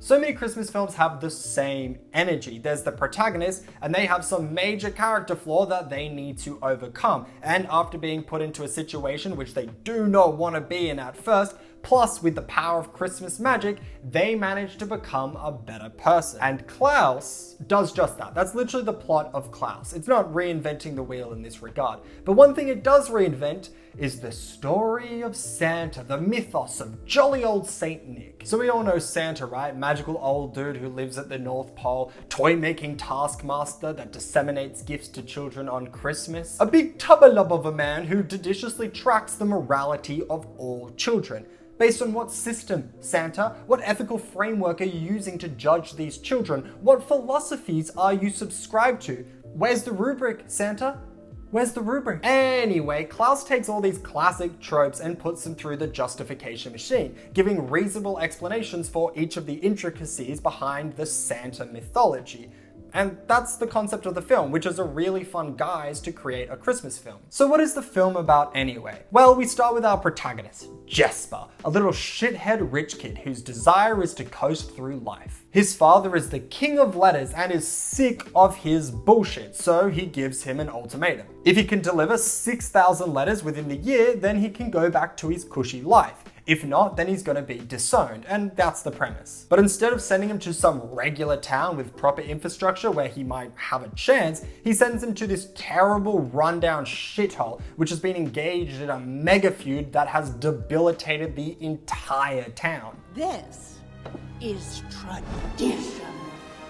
So many Christmas films have the same energy. There's the protagonist, and they have some major character flaw that they need to overcome. And after being put into a situation which they do not want to be in at first, plus with the power of Christmas magic, they manage to become a better person. And Klaus does just that. That's literally the plot of Klaus. It's not reinventing the wheel in this regard. But one thing it does reinvent is the story of Santa, the mythos of jolly old Saint Nick. So we all know Santa, right? Magical old dude who lives at the North Pole, toy-making taskmaster that disseminates gifts to children on Christmas. A big tubba-lub of a man who judiciously tracks the morality of all children. Based on what system, Santa? What ethical framework are you using to judge these children? What philosophies are you subscribed to? Where's the rubric, Santa? Where's the rubric? Anyway, Klaus takes all these classic tropes and puts them through the justification machine, giving reasonable explanations for each of the intricacies behind the Santa mythology. And that's the concept of the film, which is a really fun guise to create a Christmas film. So what is the film about anyway? Well, we start with our protagonist, Jesper, a little shithead rich kid whose desire is to coast through life. His father is the king of letters and is sick of his bullshit, so he gives him an ultimatum. If he can deliver 6,000 letters within the year, then he can go back to his cushy life. If not, then he's gonna be disowned, and that's the premise. But instead of sending him to some regular town with proper infrastructure where he might have a chance, he sends him to this terrible rundown shithole, which has been engaged in a mega feud that has debilitated the entire town. This is tradition.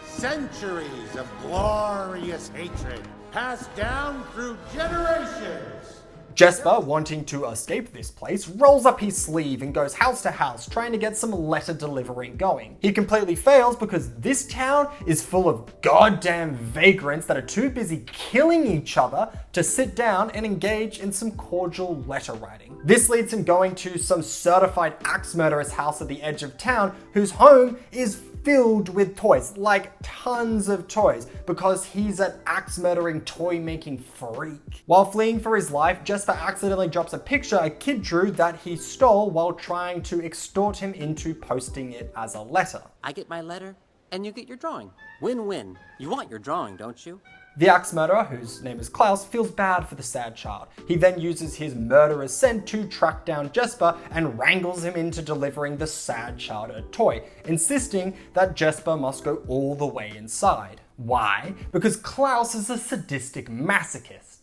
Centuries of glorious hatred passed down through generations. Jesper, wanting to escape this place, rolls up his sleeve and goes house to house trying to get some letter delivering going. He completely fails because this town is full of goddamn vagrants that are too busy killing each other to sit down and engage in some cordial letter writing. This leads him going to some certified axe murderer's house at the edge of town whose home is filled with toys, like tons of toys, because he's an axe murdering toy making freak. While fleeing for his life, Jesper accidentally drops a picture a kid drew that he stole while trying to extort him into posting it as a letter. I get my letter, and you get your drawing. Win-win. You want your drawing, don't you? The axe murderer, whose name is Klaus, feels bad for the sad child. He then uses his murderer's scent to track down Jesper and wrangles him into delivering the sad child a toy, insisting that Jesper must go all the way inside. Why? Because Klaus is a sadistic masochist.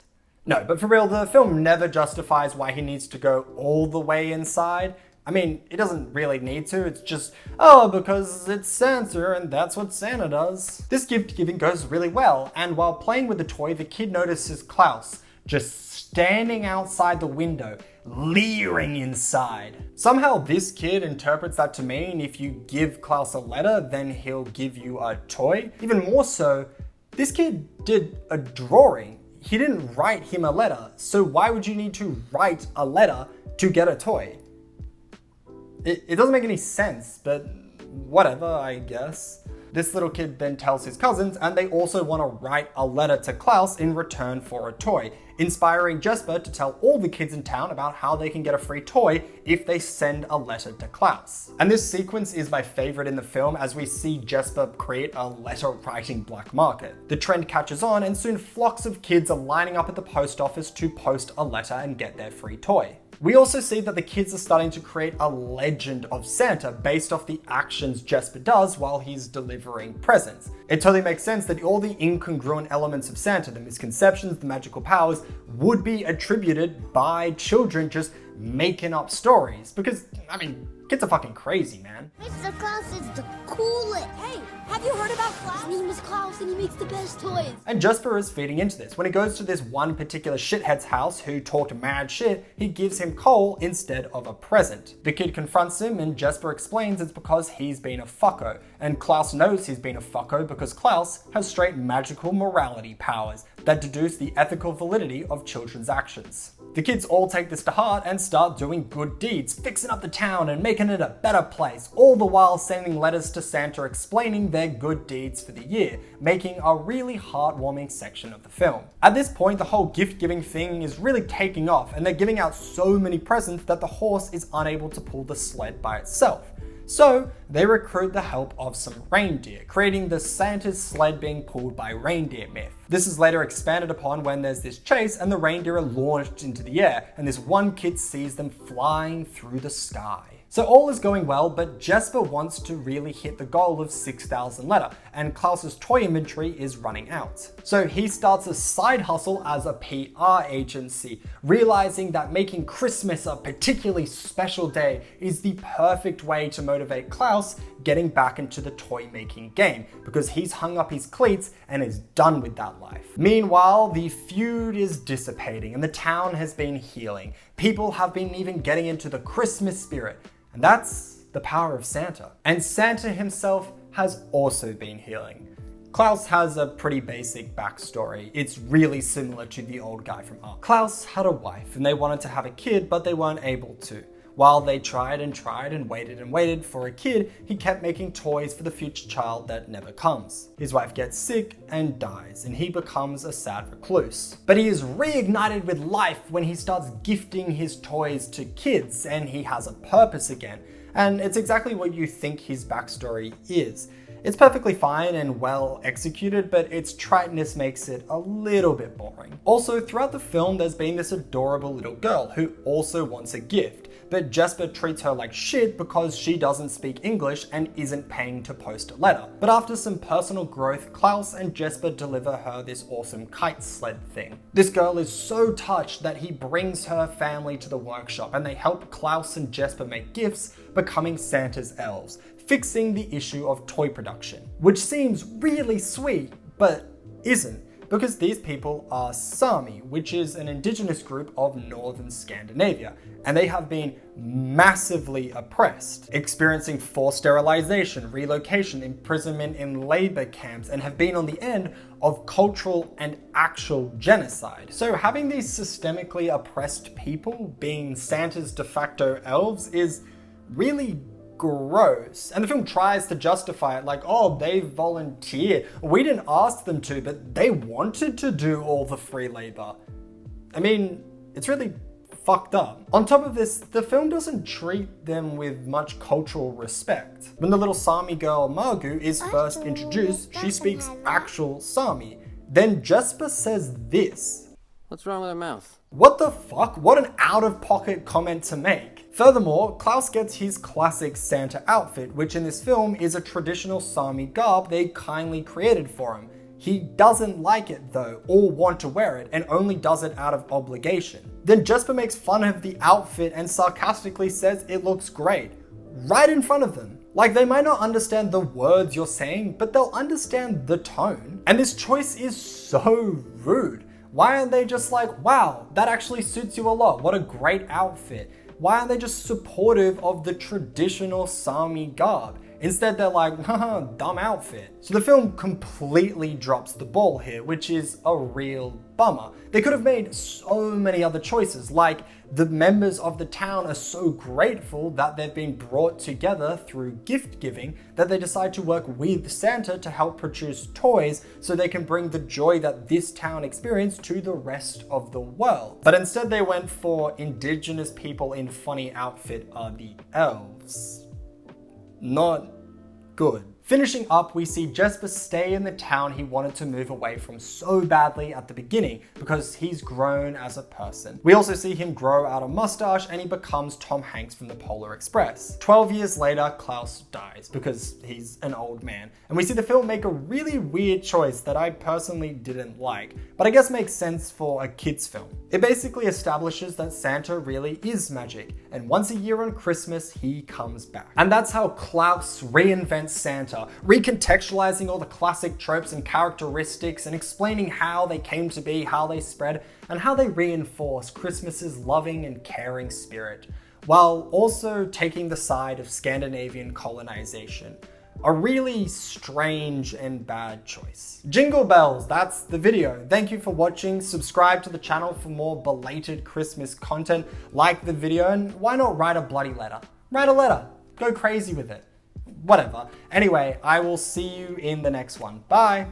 No, but for real, the film never justifies why he needs to go all the way inside. I mean, it doesn't really need to, it's just, oh, because it's Santa and that's what Santa does. This gift giving goes really well, and while playing with the toy, the kid notices Klaus just standing outside the window, leering inside. Somehow this kid interprets that to mean if you give Klaus a letter, then he'll give you a toy. Even more so, this kid did a drawing. He didn't write him a letter, so why would you need to write a letter to get a toy? It doesn't make any sense, but whatever, I guess. This little kid then tells his cousins, and they also want to write a letter to Klaus in return for a toy, inspiring Jesper to tell all the kids in town about how they can get a free toy if they send a letter to Klaus. And this sequence is my favorite in the film as we see Jesper create a letter writing black market. The trend catches on and soon flocks of kids are lining up at the post office to post a letter and get their free toy. We also see that the kids are starting to create a legend of Santa based off the actions Jesper does while he's delivering presents. It totally makes sense that all the incongruent elements of Santa, the misconceptions, the magical powers, would be attributed by children just making up stories. Because, I mean, kids are fucking crazy, man. Mr. Klaus is the coolest. Hey, have you heard about Klaus? His name is Klaus and he makes the best toys. And Jesper is feeding into this. When he goes to this one particular shithead's house who talked mad shit, he gives him coal instead of a present. The kid confronts him and Jesper explains it's because he's been a fucko. And Klaus knows he's been a fucko because Klaus has straight magical morality powers that deduce the ethical validity of children's actions. The kids all take this to heart and start doing good deeds, fixing up the town and making it a better place, all the while sending letters to Santa explaining their good deeds for the year, making a really heartwarming section of the film. At this point, the whole gift-giving thing is really taking off, and they're giving out so many presents that the horse is unable to pull the sled by itself. So they recruit the help of some reindeer, creating the Santa's sled being pulled by reindeer myth. This is later expanded upon when there's this chase and the reindeer are launched into the air, and this one kid sees them flying through the sky. So all is going well, but Jesper wants to really hit the goal of 6,000 letter, and Klaus's toy inventory is running out. So he starts a side hustle as a PR agency, realizing that making Christmas a particularly special day is the perfect way to motivate Klaus getting back into the toy making game, because he's hung up his cleats and is done with that life. Meanwhile, the feud is dissipating and the town has been healing. People have been even getting into the Christmas spirit. And that's the power of Santa. And Santa himself has also been healing. Klaus has a pretty basic backstory. It's really similar to the old guy from Up. Klaus had a wife and they wanted to have a kid, but they weren't able to. While they tried and waited for a kid, he kept making toys for the future child that never comes. His wife gets sick and dies, and he becomes a sad recluse. But he is reignited with life when he starts gifting his toys to kids, and he has a purpose again. And it's exactly what you think his backstory is. It's perfectly fine and well executed, but its triteness makes it a little bit boring. Also, throughout the film, there's been this adorable little girl who also wants a gift, but Jesper treats her like shit because she doesn't speak English and isn't paying to post a letter. But after some personal growth, Klaus and Jesper deliver her this awesome kite sled thing. This girl is so touched that he brings her family to the workshop and they help Klaus and Jesper make gifts, becoming Santa's elves, fixing the issue of toy production. Which seems really sweet, but isn't. Because these people are Sami, which is an indigenous group of northern Scandinavia, and they have been massively oppressed, experiencing forced sterilization, relocation, imprisonment in labor camps, and have been on the end of cultural and actual genocide. So having these systemically oppressed people being Santa's de facto elves is really gross. And the film tries to justify it like, oh, they volunteered. We didn't ask them to, but they wanted to do all the free labor. I mean, it's really fucked up. On top of this, the film doesn't treat them with much cultural respect. When the little Sami girl Margu is first introduced, she speaks actual Sami. Then Jesper says this. What's wrong with her mouth? What the fuck? What an out-of-pocket comment to make. Furthermore, Klaus gets his classic Santa outfit, which in this film is a traditional Sami garb they kindly created for him. He doesn't like it though, or want to wear it, and only does it out of obligation. Then Jesper makes fun of the outfit and sarcastically says it looks great, right in front of them. Like, they might not understand the words you're saying, but they'll understand the tone. And this choice is so rude. Why aren't they just like, wow, that actually suits you a lot, what a great outfit? Why aren't they just supportive of the traditional Sami garb? Instead, they're like, haha, dumb outfit. So the film completely drops the ball here, which is a real bummer. They could have made so many other choices, like the members of the town are so grateful that they've been brought together through gift giving that they decide to work with Santa to help produce toys so they can bring the joy that this town experienced to the rest of the world. But instead they went for indigenous people in funny outfit are the elves. Not good. Finishing up, we see Jesper stay in the town he wanted to move away from so badly at the beginning because he's grown as a person. We also see him grow out a mustache and he becomes Tom Hanks from the Polar Express. 12 years later, Klaus dies because he's an old man. And we see the film make a really weird choice that I personally didn't like, but I guess makes sense for a kid's film. It basically establishes that Santa really is magic, and once a year on Christmas, he comes back. And that's how Klaus reinvents Santa, recontextualizing all the classic tropes and characteristics and explaining how they came to be, how they spread, and how they reinforce Christmas's loving and caring spirit, while also taking the side of Scandinavian colonization. A really strange and bad choice. Jingle bells, that's the video. Thank you for watching. Subscribe to the channel for more belated Christmas content. Like the video, and why not write a bloody letter? Write a letter. Go crazy with it. Whatever. Anyway, I will see you in the next one. Bye.